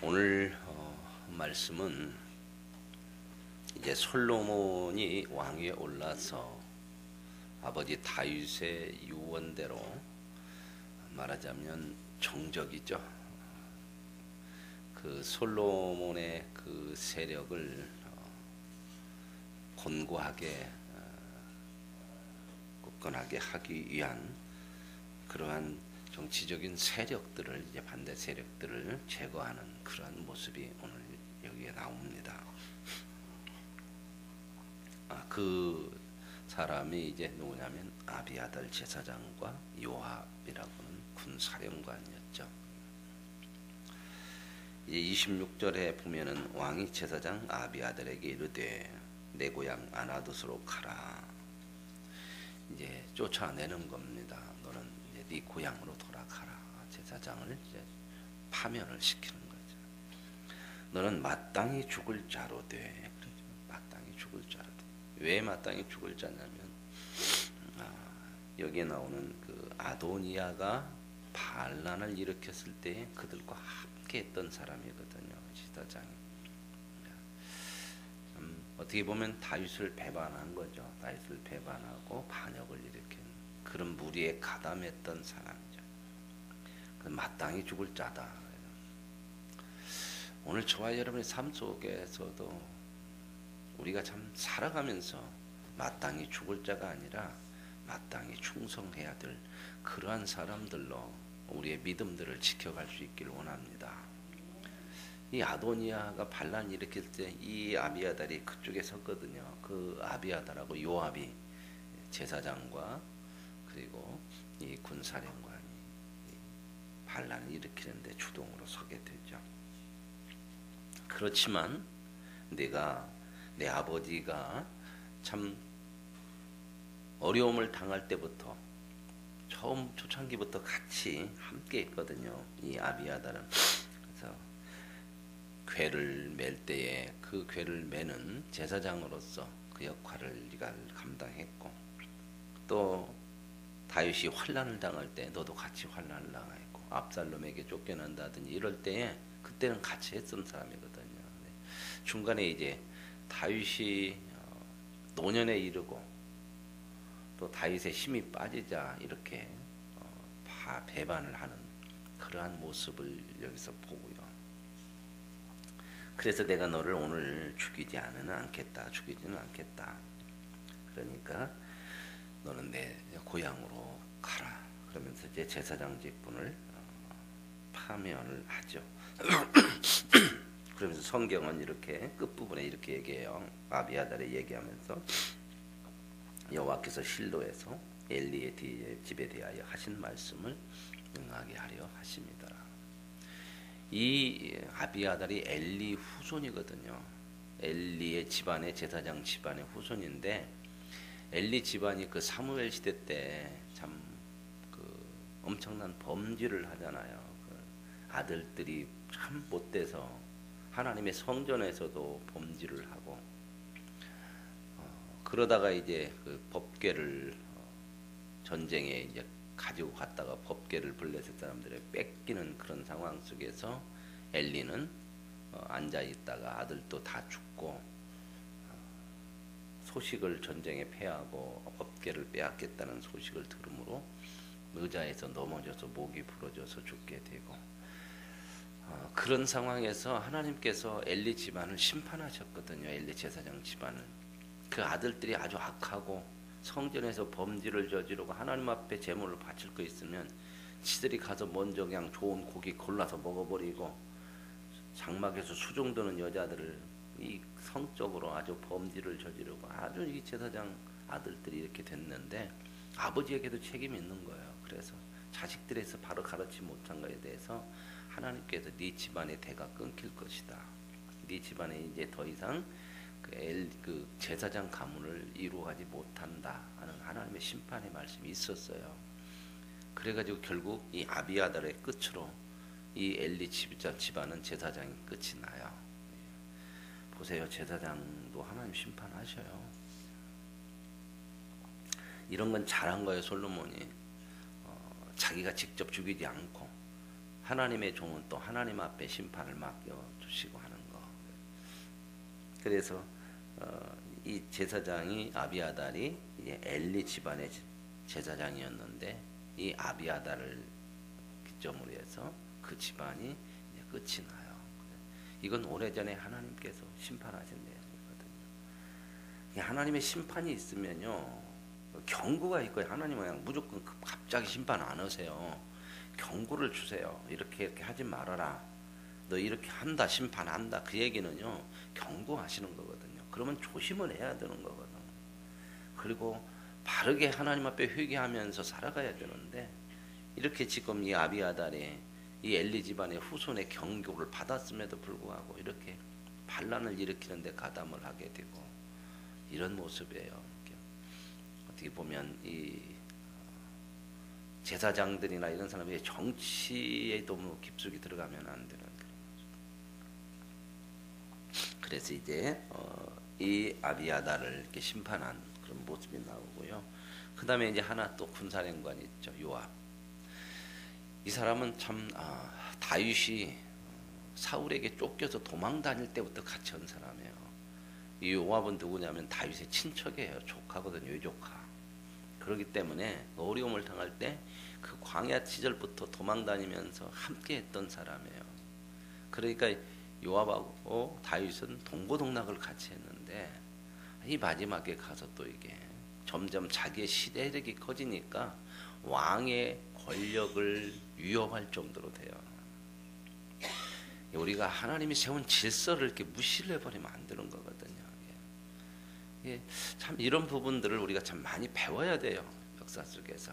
오늘 말씀은 이제 솔로몬이 왕위에 올라서 아버지 다윗의 유언대로 말하자면 정적이죠. 그 솔로몬의 그 세력을 곤고하게 굳건하게 하기 위한 그러한 정치적인 세력들을 이제 반대 세력들을 제거하는 그러한 모습이 오늘 여기에 나옵니다. 그 사람이 이제 누구냐면 아비아달 제사장과 요압이라고는 군사령관이었죠. 이제 26절에 보면은 왕이 제사장 아비아달에게 이르되 내 고향 아나돗으로 가라. 이제 쫓아내는 겁니다. 너는 이제 네 고향으로 돌아가라. 제사장을 이제 파면을 시키는 거죠. 너는 마땅히 죽을 자로 돼. 그렇죠. 마땅히 죽을 자로 돼. 왜 마땅히 죽을 자냐면 여기에 나오는 그 아도니아가 반란을 일으켰을 때 그들과 함께했던 사람이거든요. 제사장이. 어떻게 보면 다윗을 배반한 거죠. 다윗을 배반하고 반역을 일으킨 그런 무리에 가담했던 사람이죠. 마땅히 죽을 자다. 오늘 저와 여러분의 삶 속에서도 우리가 참 살아가면서 마땅히 죽을 자가 아니라 마땅히 충성해야 될 그러한 사람들로 우리의 믿음들을 지켜갈 수 있기를 원합니다. 이 아도니아가 반란 일으킬 때 이 아비아달이 그쪽에 섰거든요. 그 아비아달하고 요압이 제사장과 그리고 이 군사령관이 반란을 일으키는데 주동으로 서게 되죠. 그렇지만 내 아버지가 참 어려움을 당할 때부터 처음 초창기부터 같이 함께 했거든요. 이 아비아달은. 그래서 궤를 맬 때에 그 궤를 매는 제사장으로서 그 역할을 네가 감당했고, 또 다윗이 환난을 당할 때 너도 같이 환난을 당했고, 압살롬에게 쫓겨난다든지 이럴 때에 그때는 같이 했던 사람이거든요. 중간에 이제 다윗이 노년에 이르고 또 다윗의 힘이 빠지자 이렇게 배반을 하는 그러한 모습을 여기서 보고요. 그래서 내가 너를 오늘 죽이지는 않겠다. 그러니까 너는 내 고향으로 가라. 그러면서 이제 제사장 직분을 파면을 하죠. 그러면서 성경은 이렇게 끝부분에 이렇게 얘기해요. 아비아달이 얘기하면서 여호와께서 실로에서 엘리의 집에 대하여 하신 말씀을 응하게 하려 하십니다. 이 아비아달이 엘리 후손이거든요. 엘리의 집안의 제사장 집안의 후손인데, 엘리 집안이 그 사무엘 시대 때 참 그 엄청난 범죄를 하잖아요. 그 아들들이 참 못돼서 하나님의 성전에서도 범죄를 하고, 그러다가 이제 그 법궤를 전쟁에 이제 가지고 갔다가 법궤를 블레셋 사람들에 뺏기는 그런 상황 속에서 엘리는 앉아 있다가 아들도 다 죽고 소식을 전쟁에 패하고 법궤를 빼앗겠다는 소식을 들으므로 의자에서 넘어져서 목이 부러져서 죽게 되고, 그런 상황에서 하나님께서 엘리 집안을 심판하셨거든요. 엘리 제사장 집안을. 그 아들들이 아주 악하고 성전에서 범죄를 저지르고 하나님 앞에 제물을 바칠 거 있으면 지들이 가서 먼저 그냥 좋은 고기 골라서 먹어버리고, 장막에서 수종드는 여자들을 이 성적으로 아주 범죄를 저지르고 아주 이 제사장 아들들이 이렇게 됐는데, 아버지에게도 책임이 있는 거예요. 그래서 자식들에서 바로 가르치 못한 것에 대해서 하나님께서 네 집안의 대가 끊길 것이다. 네 집안에 이제 더 이상 그 제사장 가문을 이루어가지 못한다 하는 하나님의 심판의 말씀이 있었어요. 그래가지고 결국 이 아비아달의 끝으로 이 엘리 집안은 제사장이 끝이 나요. 보세요, 제사장도 하나님 심판하셔요. 이런 건 잘한 거예요. 솔로몬이 자기가 직접 죽이지 않고 하나님의 종은 또 하나님 앞에 심판을 맡겨주시고 하는 거. 그래서 이 제사장이 아비아달이 이제 엘리 집안의 제사장이었는데 이 아비아달을 기점으로 해서 그 집안이 이제 끝이 나요. 이건 오래전에 하나님께서 심판하신 내용이거든요. 하나님의 심판이 있으면요, 경고가 있고 하나님은 그냥 무조건 갑자기 심판 안 하세요. 경고를 주세요. 이렇게 하지 말아라. 너 이렇게 한다, 심판한다. 그 얘기는요, 경고하시는 거거든요. 그러면 조심을 해야 되는 거거든. 그리고 바르게 하나님 앞에 회개하면서 살아가야 되는데, 이렇게 지금 이 아비아달이 이 엘리 집안의 후손의 경고를 받았음에도 불구하고 이렇게 반란을 일으키는데 가담을 하게 되고 이런 모습이에요. 어떻게 보면 이 제사장들이나 이런 사람이 정치에 너무 깊숙이 들어가면 안 되는 그런 모습. 그래서 이제 이 아비아달을 이렇게 심판한 그런 모습이 나오고요. 그 다음에 이제 하나 또 군사령관이 있죠, 요압. 이 사람은 참 다윗이 사울에게 쫓겨서 도망 다닐 때부터 같이 온 사람이에요. 이 요압은 누구냐면 다윗의 친척이에요. 조카거든요, 외조카. 그렇기 때문에 어려움을 당할 때 그 광야 시절부터 도망 다니면서 함께 했던 사람이에요. 그러니까 요압하고 다윗은 동고동락을 같이 했는데 이 마지막에 가서 또 이게 점점 자기의 시대력이 커지니까 왕의 권력을 위협할 정도로 돼요. 우리가 하나님이 세운 질서를 이렇게 무시를 해버리면 안 되는 거거든요. 참 이런 부분들을 우리가 참 많이 배워야 돼요. 역사 속에서.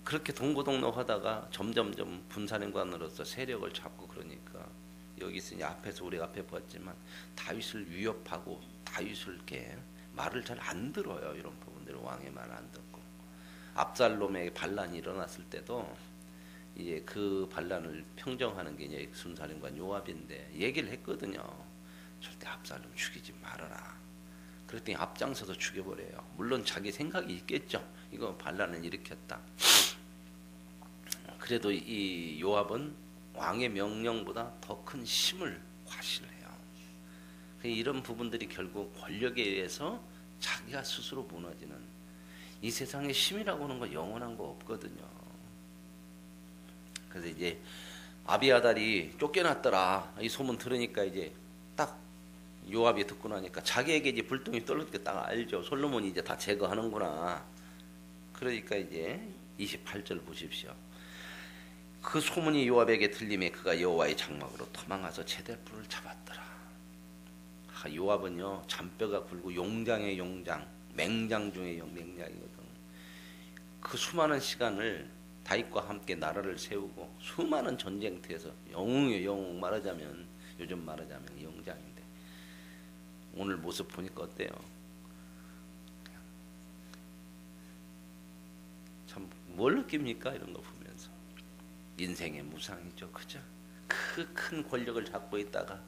그렇게 동고동락하다가 점점점 군사령관으로서 세력을 잡고 그러니까 여기서 이제 앞에서 우리가 앞에 봤지만 다윗을 위협하고 다윗을 이렇게 말을 잘 안 들어요. 이런 부분들 왕의 말을 안 듣고 압살롬의 반란이 일어났을 때도 이제 그 반란을 평정하는 게 이제 군사령관 요압인데 얘기를 했거든요. 절대 압살롬 죽이지 말아라. 그랬더니 앞장서서 죽여버려요. 물론 자기 생각이 있겠죠. 이거 반란을 일으켰다. 그래도 이 요압은 왕의 명령보다 더 큰 힘을 과시를 해요. 이런 부분들이 결국 권력에 의해서 자기가 스스로 무너지는, 이 세상에 힘이라고 하는 거 영원한 거 없거든요. 그래서 이제 아비아달이 쫓겨났더라 이 소문 들으니까 이제 딱 요압이 듣고 나니까 자기에게 이제 불똥이 떨어질 게 딱 알죠. 솔로몬이 이제 다 제거하는구나. 그러니까 이제 28절 보십시오. 그 소문이 요압에게 들림에 그가 여호와의 장막으로 도망가서 제델뿔을 잡았더라. 요압은요 잔뼈가 굵고 용장의 용장, 맹장 중의 맹장이거든. 그 수많은 시간을 다윗과 함께 나라를 세우고 수많은 전쟁터에서 영웅이에요. 영웅 말하자면 요즘 말하자면 영장인데 오늘 모습 보니까 어때요? 참 뭘 느낍니까? 이런 거 보면서 인생의 무상이죠, 그죠? 그 큰 권력을 잡고 있다가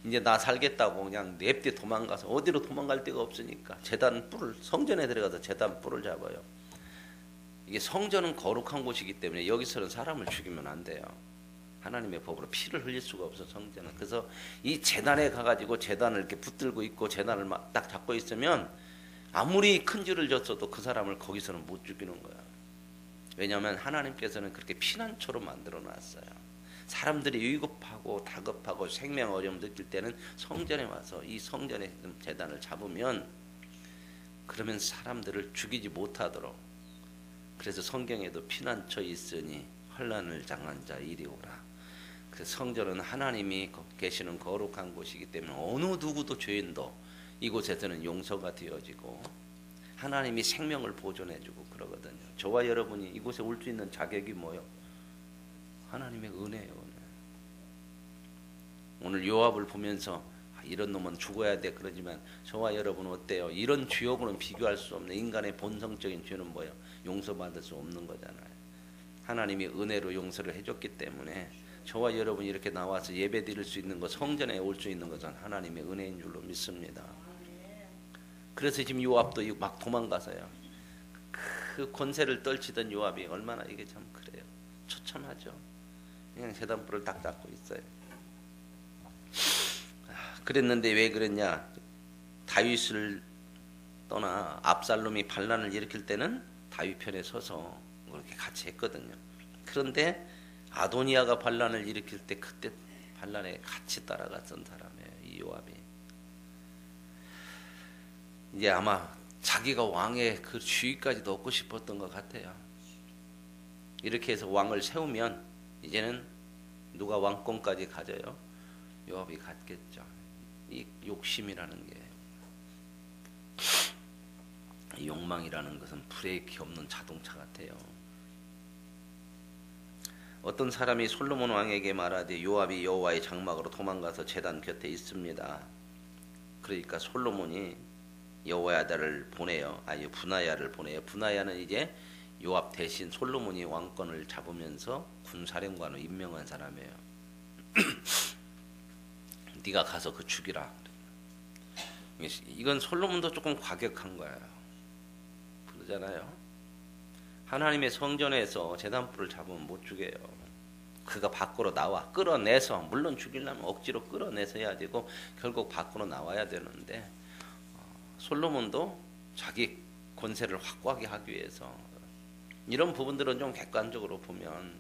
이제 나 살겠다고 그냥 냅대 도망가서 어디로 도망갈 데가 없으니까 제단 뿔을 성전에 들어가서 제단 뿔을 잡아요. 이게 성전은 거룩한 곳이기 때문에 여기서는 사람을 죽이면 안 돼요. 하나님의 법으로 피를 흘릴 수가 없어 성전은. 그래서 이 제단에 가가지고 제단을 이렇게 붙들고 있고 제단을 딱 잡고 있으면 아무리 큰 죄를 졌어도 그 사람을 거기서는 못 죽이는 거야. 왜냐하면 하나님께서는 그렇게 피난처로 만들어 놨어요. 사람들이 위급하고 다급하고 생명 어려움 느낄 때는 성전에 와서 이 성전의 제단을 잡으면 그러면 사람들을 죽이지 못하도록. 그래서 성경에도 피난처 있으니 환난을 당한 자 이리 오라. 그래서 성전은 하나님이 계시는 거룩한 곳이기 때문에 어느 누구도 죄인도 이곳에서는 용서가 되어지고 하나님이 생명을 보존해주고 그러거든요. 저와 여러분이 이곳에 올 수 있는 자격이 뭐요? 하나님의 은혜예요. 은혜. 오늘 요압을 보면서 이런 놈은 죽어야 돼 그러지만 저와 여러분은 어때요? 이런 죄하고는 비교할 수 없는 인간의 본성적인 죄는 뭐예요? 용서받을 수 없는 거잖아요. 하나님이 은혜로 용서를 해줬기 때문에 저와 여러분이 이렇게 나와서 예배 드릴 수 있는 것, 성전에 올 수 있는 것은 하나님의 은혜인 줄로 믿습니다. 그래서 지금 요압도 막 도망가서요. 그 권세를 떨치던 요압이 얼마나 이게 참 그래요. 처참하죠. 그냥 제단불을 딱 잡고 있어요. 그랬는데 왜 그랬냐? 다윗을 떠나 압살롬이 반란을 일으킬 때는 다윗 편에 서서 그렇게 같이 했거든요. 그런데 아도니아가 반란을 일으킬 때 그때 반란에 같이 따라갔던 사람이에요. 이 요압이. 이제 아마 자기가 왕의 그 주위까지도 얻고 싶었던 것 같아요. 이렇게 해서 왕을 세우면 이제는 누가 왕권까지 가져요? 요압이 갖겠죠. 이 욕심이라는 게, 욕망이라는 것은 브레이크 없는 자동차 같아요. 어떤 사람이 솔로몬 왕에게 말하되 요압이 여호와의 장막으로 도망가서 제단 곁에 있습니다. 그러니까 솔로몬이 여호야다를 보내요. 아니 분하야를 보내요. 분하야는 이제 요압 대신 솔로몬이 왕권을 잡으면서 군사령관을 임명한 사람이에요. 네가 가서 그 죽이라. 이건 솔로몬도 조금 과격한 거예요. 그러잖아요. 하나님의 성전에서 제단불을 잡으면 못 죽여요. 그가 밖으로 나와 끌어내서, 물론 죽이려면 억지로 끌어내서 해야 되고 결국 밖으로 나와야 되는데, 솔로몬도 자기 권세를 확고하게 하기 위해서 이런 부분들은 좀 객관적으로 보면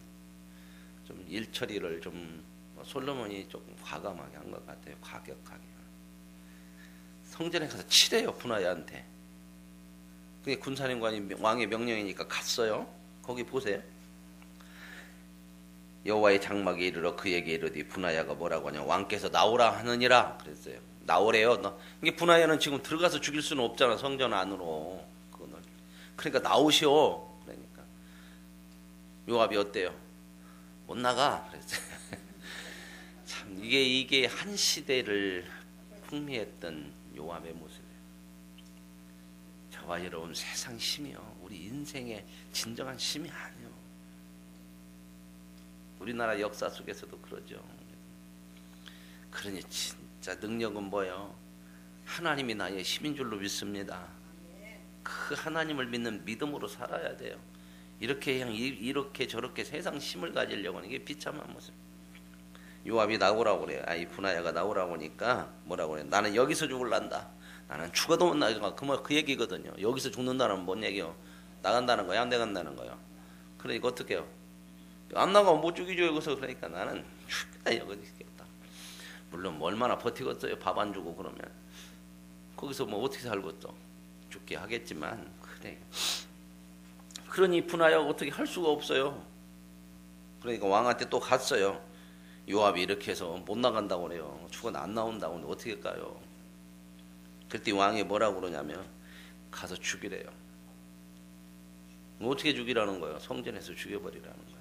좀 일처리를 좀 솔로몬이 조금 과감하게 한 것 같아요. 과격하게. 성전에 가서 치래요, 분하야한테. 그게 군사령관이 왕의 명령이니까 갔어요. 거기 보세요. 여호와의 장막에 이르러 그에게 이르되 분하야가 뭐라고 하냐, 왕께서 나오라 하느니라 그랬어요. 나오래요. 이게 분하야는 지금 들어가서 죽일 수는 없잖아, 성전 안으로. 그거는. 그러니까 나오시오. 그러니까 요압이 어때요? 못 나가 그랬어요. 참 이게 한 시대를 풍미했던 요압의 모습이에요. 저와 여러분, 세상 힘이요, 우리 인생의 진정한 힘이 아니요. 우리나라 역사 속에서도 그러죠. 그러니 진짜 능력은 뭐예요? 하나님이 나의 힘인 줄로 믿습니다. 그 하나님을 믿는 믿음으로 살아야 돼요. 이렇게 저렇게 세상 힘을 가지려고 하는 게 비참한 모습. 요압이 나오라고 그래요. 이 분하야가 나오라고 하니까 뭐라고 그래요? 나는 여기서 죽을란다. 나는 죽어도 못 나가. 그 얘기거든요. 여기서 죽는다는 뭔 얘기요? 나간다는 거야, 안 나간다는 거야. 그러니까 어떻게 해요? 안 나가면 못 죽이죠 여기서. 그러니까 나는 죽겠다, 여기 있겠다. 물론 뭐 얼마나 버티겠어요. 밥 안 주고 그러면. 거기서 뭐 어떻게 살겠어? 죽게 하겠지만. 그래. 그러니 분하야가 어떻게 할 수가 없어요. 그러니까 왕한테 또 갔어요. 요압이 이렇게 해서 못 나간다고 그래요. 죽어도 안 나온다고 하는데 어떻게 할까요? 그때 왕이 뭐라고 그러냐면 가서 죽이래요. 어떻게 죽이라는 거예요? 성전에서 죽여버리라는 거예요.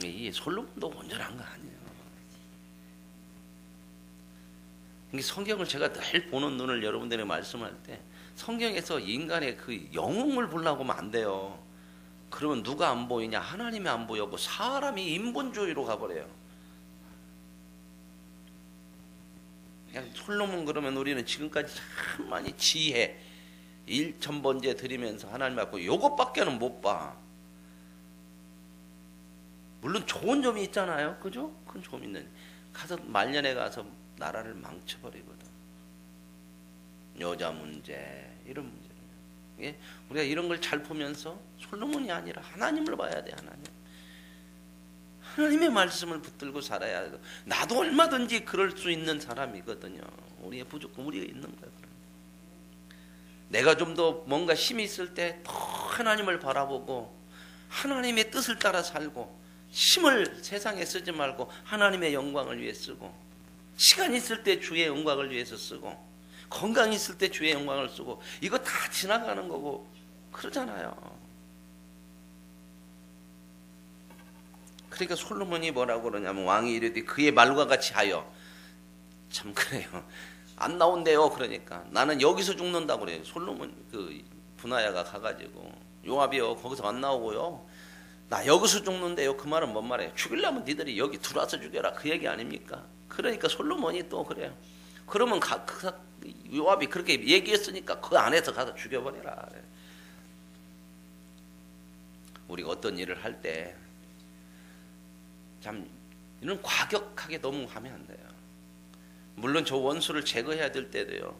이 솔로몬도 온전한 거 아니에요. 성경을 제가 늘 보는 눈을 여러분들이 말씀할 때, 성경에서 인간의 그 영웅을 보려고 하면 안 돼요. 그러면 누가 안 보이냐? 하나님이 안 보이고 사람이 인본주의로 가버려요. 그냥 솔로몬 그러면 우리는 지금까지 참 많이 지혜, 일천번제 드리면서 하나님 앞에 요것밖에는 못 봐. 물론 좋은 점이 있잖아요. 그죠? 그건 좀 있는. 가서 말년에 가서 나라를 망쳐버리거든. 여자 문제, 이런 문제. 예? 우리가 이런 걸 잘 보면서 솔로몬이 아니라 하나님을 봐야 돼. 하나님의 말씀을 붙들고 살아야 돼. 나도 얼마든지 그럴 수 있는 사람이거든요. 우리의 부족함, 우리가 있는 거예요. 내가 좀 더 뭔가 힘이 있을 때 더 하나님을 바라보고 하나님의 뜻을 따라 살고, 힘을 세상에 쓰지 말고 하나님의 영광을 위해 쓰고, 시간 있을 때 주의 영광을 위해서 쓰고, 건강 있을 때 주의 영광을 쓰고, 이거 다 지나가는 거고 그러잖아요. 그러니까 솔로몬이 뭐라고 그러냐면, 왕이 이르되 그의 말과 같이 하여. 참 그래요. 안 나온대요. 그러니까 나는 여기서 죽는다고 그래요. 솔로몬 그 분하야가 가가지고, 요압이요 거기서 안 나오고요, 나 여기서 죽는데요. 그 말은 뭔 말이에요? 죽이려면 니들이 여기 들어와서 죽여라, 그 얘기 아닙니까? 그러니까 솔로몬이 또 그래요. 그러면 요압이 그렇게 얘기했으니까 그 안에서 가서 죽여버려라. 우리가 어떤 일을 할 때 참 이런 과격하게 너무 하면 안 돼요. 물론 저 원수를 제거해야 될 때도요.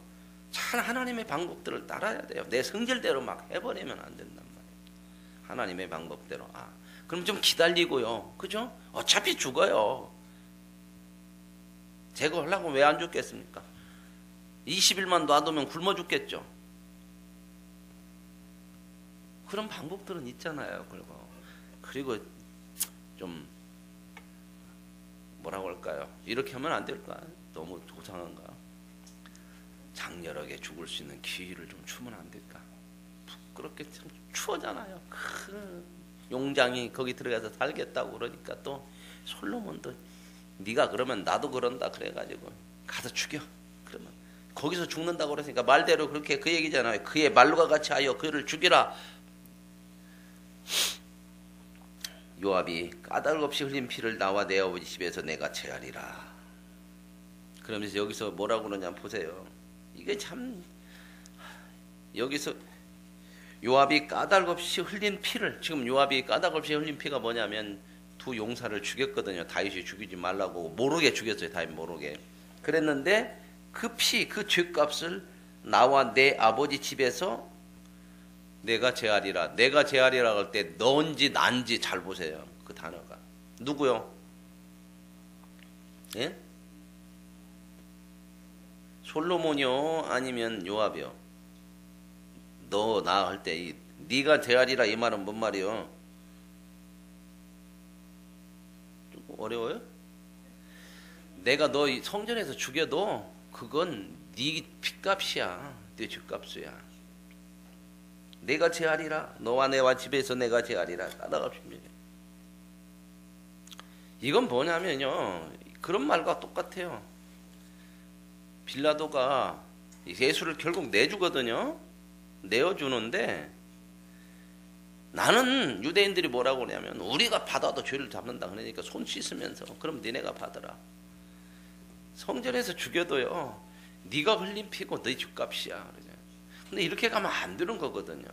참 하나님의 방법들을 따라야 돼요. 내 성질대로 막 해버리면 안 된단 말이에요. 하나님의 방법대로. 그럼 좀 기다리고요. 그죠? 어차피 죽어요. 제거하려고 왜 안 죽겠습니까? 20일만 놔두면 굶어 죽겠죠. 그런 방법들은 있잖아요. 그리고 좀 뭐라고 할까요? 이렇게 하면 안 될까? 너무 도상한가? 장렬하게 죽을 수 있는 기회를 좀 주면 안 될까? 부끄럽게 참 추하잖아요. 큰 용장이 거기 들어가서 살겠다고 그러니까 또 솔로몬도 네가 그러면 나도 그런다 그래가지고 가서 죽여. 그러면 거기서 죽는다고 그러니까 말대로 그렇게 그 얘기잖아요. 그의 말과 같이 하여 그를 죽이라. 요압이 까닭없이 흘린 피를 나와 내 아버지 집에서 내가 제하리라. 그러면서 여기서 뭐라고 그러냐 보세요. 이게 참 여기서 요압이 까닭없이 흘린 피를, 지금 요압이 까닭없이 흘린 피가 뭐냐면 두 용사를 죽였거든요. 다윗이 죽이지 말라고 모르게 죽였어요. 다윗 모르게. 그랬는데 그 피, 그 죄값을 나와 내 아버지 집에서 내가 제하리라. 내가 제하리라 할 때 너인지 난지 잘 보세요. 그 단어가. 누구요? 예? 솔로몬이요? 아니면 요압이요? 너 나 할 때 네가 제하리라 이 말은 뭔 말이요? 좀 어려워요? 내가 너 성전에서 죽여도 그건 네 핏값이야. 네 죗값이야. 내가 제하리라. 너와 내와 집에서 내가 제하리라. 까닭없이. 이건 뭐냐면요. 그런 말과 똑같아요. 빌라도가 예수를 결국 내주거든요. 내어주는데 나는 유대인들이 뭐라고 그러냐면 우리가 받아도 죄를 잡는다 그러니까 손 씻으면서 그럼 니네가 받아라. 성전에서 죽여도요. 네가 흘린 피고 네 죗값이야. 근데 이렇게 가면 안 되는 거거든요.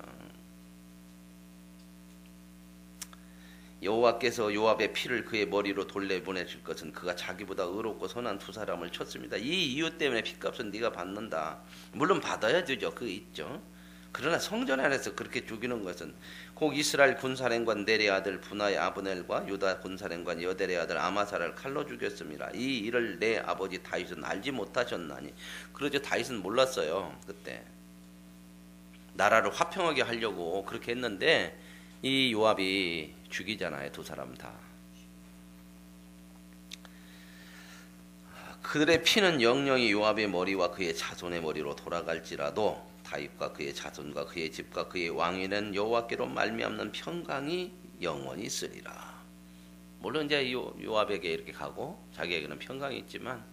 여호와께서 요압의 피를 그의 머리로 돌려보내실 것은 그가 자기보다 의롭고 선한 두 사람을 쳤습니다. 이 이유 때문에 피값은 네가 받는다. 물론 받아야 되죠. 그거 있죠. 그러나 성전 안에서 그렇게 죽이는 것은 곧 이스라엘 군사령관 넬의 아들 분하의 아브넬과 유다 군사령관 여델의 아들 아마사를 칼로 죽였습니다. 이 일을 내 아버지 다윗은 알지 못하셨나니. 그러죠. 다윗은 몰랐어요. 그때. 나라를 화평하게 하려고 그렇게 했는데 이 요압이 죽이잖아요. 두 사람 다. 그들의 피는 영영이 요압의 머리와 그의 자손의 머리로 돌아갈지라도 다윗과 그의 자손과 그의 집과 그의 왕위는 여호와께로 말미암는 평강이 영원히 있으리라. 물론 이제 요압에게 이렇게 가고 자기에게는 평강이 있지만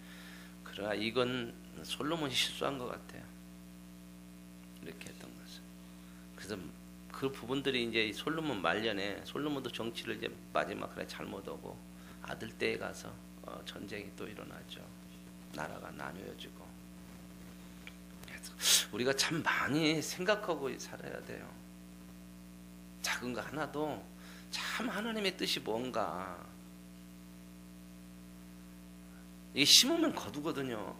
그러나 이건 솔로몬이 실수한 것 같아요. 이렇게 했던 것은. 그래서 그 부분들이 이제 솔로몬 말년에 솔로몬도 정치를 이제 마지막에 잘못하고 아들 때에 가서 전쟁이 또 일어나죠. 나라가 나뉘어지고. 그래서 우리가 참 많이 생각하고 살아야 돼요. 작은 거 하나도 참 하나님의 뜻이 뭔가. 이게 심으면 거두거든요.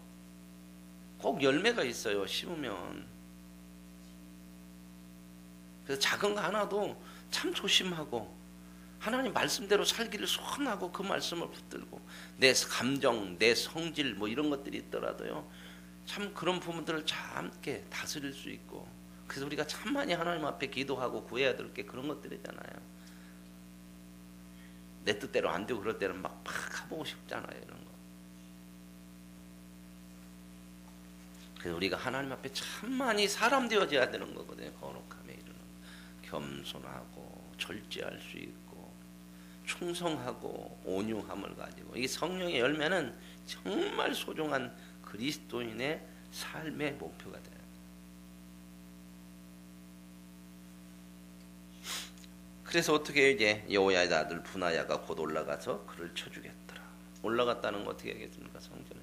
꼭 열매가 있어요. 심으면. 그래서 작은 거 하나도 참 조심하고 하나님 말씀대로 살기를 소원하고 그 말씀을 붙들고 내 감정, 내 성질 뭐 이런 것들이 있더라도요. 참 그런 부분들을 참게 다스릴 수 있고 그래서 우리가 참 많이 하나님 앞에 기도하고 구해야 될 게 그런 것들이잖아요. 내 뜻대로 안 되고 그럴 때는 막 해보고 싶잖아요. 이런 거. 그래서 우리가 하나님 앞에 참 많이 사람 되어져야 되는 거거든요. 거룩함에 이르는 겸손하고 절제할 수 있고 충성하고 온유함을 가지고 이 성령의 열매는 정말 소중한 그리스도인의 삶의 목표가 돼요. 그래서 어떻게 이제 여호야의 아들 분하야가 곧 올라가서 그를 쳐 죽였더라. 올라갔다는 거 어떻게 하겠습니까? 성전에.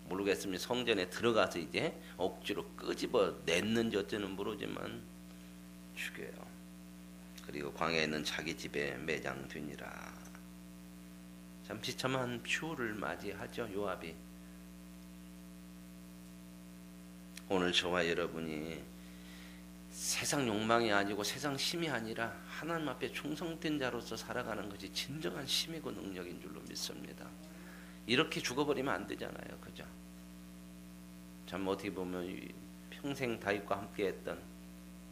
모르겠습니다. 성전에 들어가서 이제 억지로 끄집어 냈는지 어쩌는 모르지만 죽여요. 그리고 광야에 있는 자기 집에 매장되니라. 참 비참한 퓨를 맞이하죠, 요압이. 오늘 저와 여러분이 세상 욕망이 아니고 세상 힘이 아니라 하나님 앞에 충성된 자로서 살아가는 것이 진정한 힘이고 능력인 줄로 믿습니다. 이렇게 죽어버리면 안 되잖아요, 그죠? 참 어떻게 보면 평생 다윗과 함께했던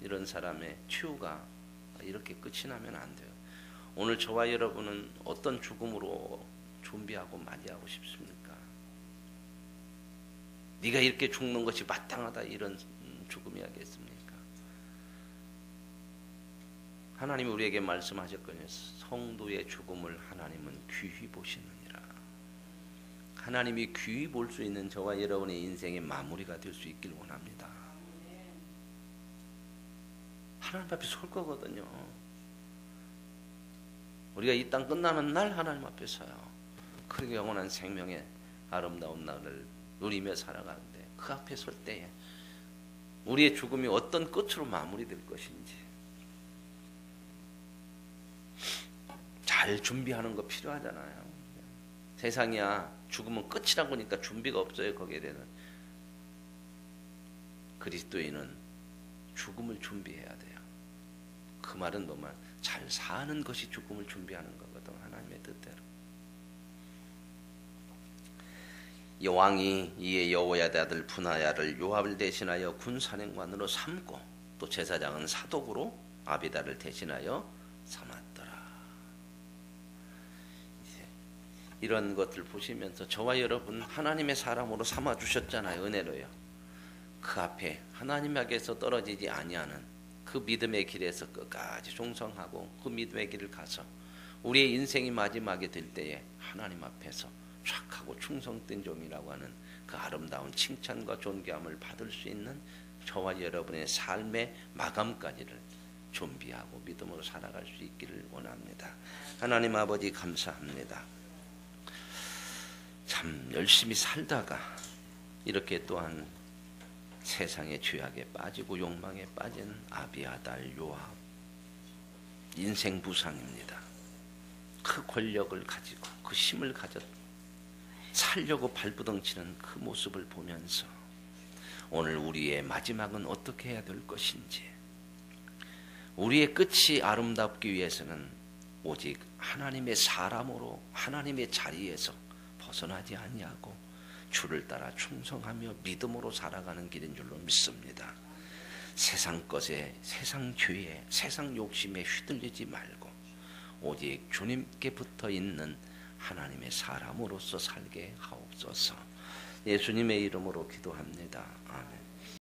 이런 사람의 튜가 이렇게 끝이 나면 안 돼요. 오늘 저와 여러분은 어떤 죽음으로 준비하고 맞이하고 싶습니까? 네가 이렇게 죽는 것이 마땅하다 이런 죽음이야겠습니까? 하나님이 우리에게 말씀하셨거든요. 성도의 죽음을 하나님은 귀히 보시느니라. 하나님이 귀히 볼 수 있는 저와 여러분의 인생의 마무리가 될 수 있길 원합니다. 하나님 앞에 설 거거든요. 우리가 이 땅 끝나는 날 하나님 앞에 서요. 그 영원한 생명의 아름다운 날을 누리며 살아가는데 그 앞에 설 때에 우리의 죽음이 어떤 끝으로 마무리될 것인지 잘 준비하는 거 필요하잖아요. 세상이야 죽으면 끝이라고 하니까 준비가 없어요. 거기에 대한. 그리스도인은 죽음을 준비해야 돼요. 그 말은 뭐만 잘 사는 것이 죽음을 준비하는 거거든. 하나님의 뜻대로. 여왕이 이에 여호야다 아들 분하야를 요압을 대신하여 군사령관으로 삼고 또 제사장은 사독으로 아비다를 대신하여 삼았더라. 이런 것들 보시면서 저와 여러분 하나님의 사람으로 삼아 주셨잖아요. 은혜로요. 그 앞에 하나님에게서 떨어지지 아니하는 그 믿음의 길에서 끝까지 충성하고 그 믿음의 길을 가서 우리의 인생이 마지막에 될 때에 하나님 앞에서 착하고 충성된 종이라고 하는 그 아름다운 칭찬과 존귀함을 받을 수 있는 저와 여러분의 삶의 마감까지를 준비하고 믿음으로 살아갈 수 있기를 원합니다. 하나님 아버지 감사합니다. 참 열심히 살다가 이렇게 또한 세상의 죄악에 빠지고 욕망에 빠진 아비아달 요압 인생 부상입니다. 그 권력을 가지고 그 힘을 가졌 살려고 발부덩치는 그 모습을 보면서 오늘 우리의 마지막은 어떻게 해야 될 것인지, 우리의 끝이 아름답기 위해서는 오직 하나님의 사람으로 하나님의 자리에서 벗어나지 아니하고 주를 따라 충성하며 믿음으로 살아가는 길인 줄로 믿습니다. 세상 것에, 세상 죄에, 세상 욕심에 휘둘리지 말고 오직 주님께 붙어 있는 하나님의 사람으로서 살게 하옵소서. 예수님의 이름으로 기도합니다. 아멘.